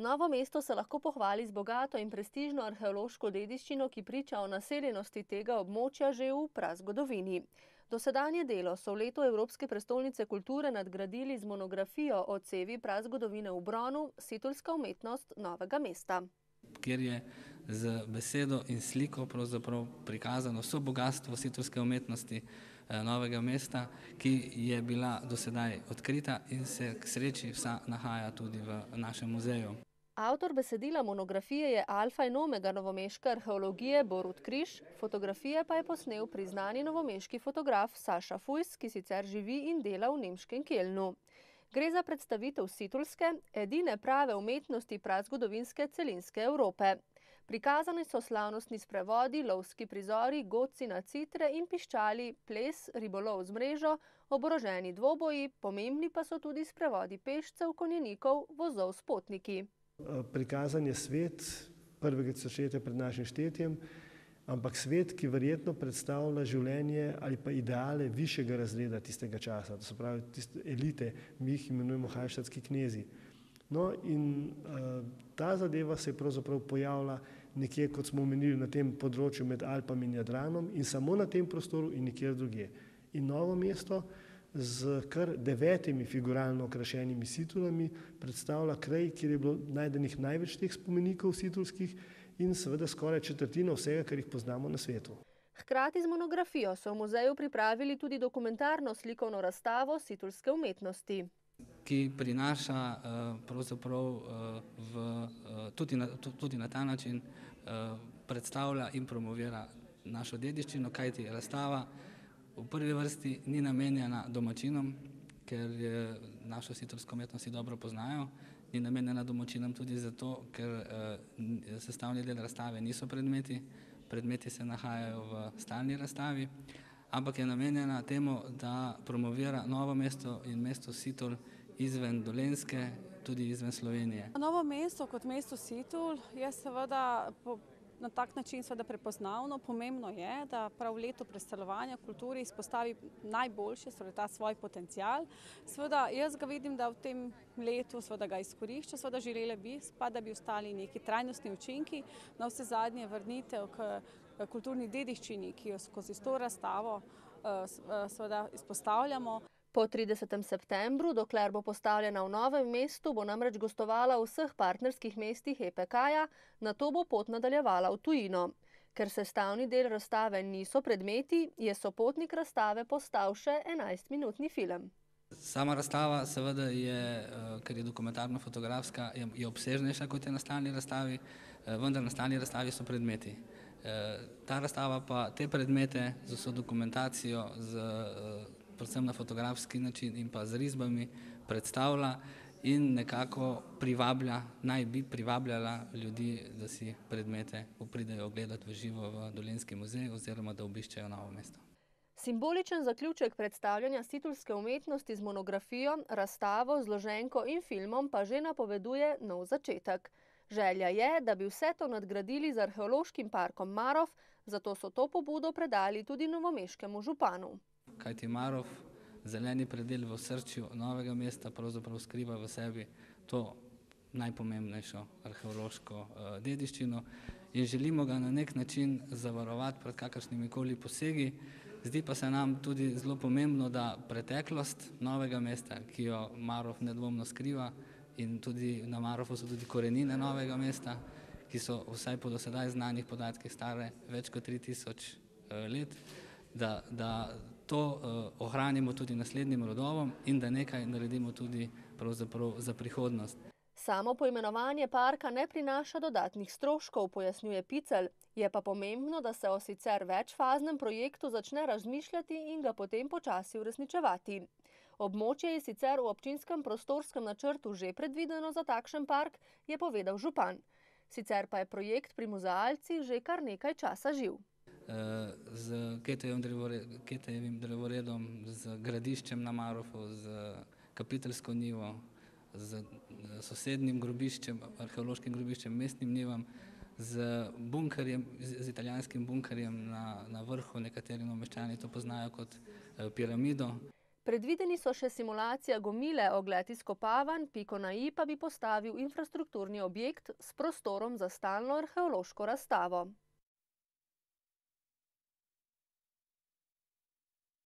Novo mesto se lahko pohvali z bogato in prestižno arheološko dediščino, ki priča o naseljenosti tega območja že v prazgodovini. Dosedanje delo so v letu Evropske prestolnice kulture nadgradili z monografijo o cevi prazgodovine v Bronu, Situlska umetnost Novega mesta. Kjer je z besedo in sliko pravzaprav prikazano vso bogatstvo situlske umetnosti Novega mesta, ki je bila do sedaj odkrita in se k sreči vsa nahaja tudi v našem muzeju. Avtor besedila monografije je alfa in omega novomeške arheologije Borut Križ, fotografije pa je posnel priznani novomeški fotograf Saša Fujs, ki sicer živi in dela v nemškem Kelnu. Gre za predstavitev situlske, edine prave umetnosti prazgodovinske celinske Evrope. Prikazani so slavnostni sprevodi, lovski prizori, godci na citre in piščali, ples, ribolov z mrežo, oboroženi dvoboji, pomembni pa so tudi sprevodi pešcev, konjenikov, vozov s potniki. Prikazan je svet prvega tisočletja pred našim štetjem, ampak svet, ki verjetno predstavlja življenje ali pa ideale višjega razreda tistega časa, to se pravi tiste elite, mi jih imenujemo halštatski knezi. No in ta zadeva se je pravzaprav pojavila nekje, kot smo omenili, na tem področju med Alpami in Jadranom in samo na tem prostoru in nikjer drugje. In Novo mesto z kar 9 figuralno okrašenimi situlami predstavlja kraj, kjer je bilo najdenih največ teh spomenikov situlskih in seveda skoraj četrtina vsega, kar jih poznamo na svetu. Hkrati z monografijo so v muzeju pripravili tudi dokumentarno slikovno razstavo situlske umetnosti, ki prinaša pravzaprav tudi na ta način predstavlja in promovira našo dediščino, kajti razstava v prvi vrsti ni namenjena domačinom, ker našo situlsko umetnost dobro poznajo, ni namenjena domačinom tudi zato, ker sestavni del razstave niso predmeti, predmeti se nahajajo v stalni razstavi, ampak je namenjena temu, da promovira Novo mesto in mesto Situl izven Dolenjske, tudi izven Slovenije. Novo mesto kot mesto Situl je seveda na tak način seveda prepoznavno. Pomembno je, da prav leto predstavljanja kulture izpostavi najboljše, seveda ta svoj potencial. Seveda jaz ga vidim, da v tem letu seveda ga izkorišča, seveda želeli bi pa, da bi ostali neki trajnostni učinki, na vse zadnje vrnitev k kulturni dediščini, ki jo skozi to razstavo seveda izpostavljamo. Po 30. septembru, dokler bo postavljena v Novem mestu, bo namreč gostovala v vseh partnerskih mestih EPK-ja, nato bo pot nadaljevala v tujino. Ker sestavni del razstave niso predmeti, je sopotnik razstave postal še 11-minutni film. Sama razstava seveda je, ker je dokumentarno-fotografska, je obsežnejša kot je na stalni razstavi, vendar na stalni razstavi so predmeti. Ta razstava pa te predmete z vso dokumentacijo, predvsem na fotografski način in pa z risbami predstavlja in nekako naj bi privabljala ljudi, da si predmete pridejo ogledati v živo v Dolenjski muzej oziroma da obiščejo Novo mesto. Simboličen zaključek predstavljanja situlske umetnosti z monografijo, razstavo, zloženko in filmom pa že napoveduje nov začetek. Želja je, da bi vse to nadgradili z arheološkim parkom Marof, zato so to pobudo predali tudi novomeškemu županu. Kajti Marof, zeleni predel v osrčju Novega mesta, pravzaprav skriva v sebi to najpomembnejšo arheološko dediščino in želimo ga na nek način zavarovati pred kakršnimikoli posegi. Zdi pa se nam tudi zelo pomembno, da preteklost Novega mesta, ki jo Marof nedvomno skriva, in tudi na Marofu so tudi korenine Novega mesta, ki so vsaj po do sedaj znanih podatkih stare več kot 3000 let, da to ohranimo tudi naslednjim rodovom in da nekaj naredimo tudi pravzaprav za prihodnost. Samo poimenovanje parka ne prinaša dodatnih stroškov, pojasnjuje Picelj, je pa pomembno, da se o sicer večfaznem projektu začne razmišljati in ga potem počasi uresničevati. Območje je sicer v občinskem prostorskem načrtu že predvideno za takšen park, je povedal župan. Sicer pa je projekt pri muzealcih že kar nekaj časa živ. Z Ketejevim drevoredom, z gradiščem na Marofu, z kapiteljsko njivo, z sosednjim grobiščem, arheološkim grobiščem, mestnim njivam, z italijanskim bunkerjem na vrhu, nekateri novomeščani to poznajo kot piramido. Predvideni so še simulacija Gomile, ogled izkopavanj, piko na i pa bi postavil infrastrukturni objekt s prostorom za stalno arheološko razstavo.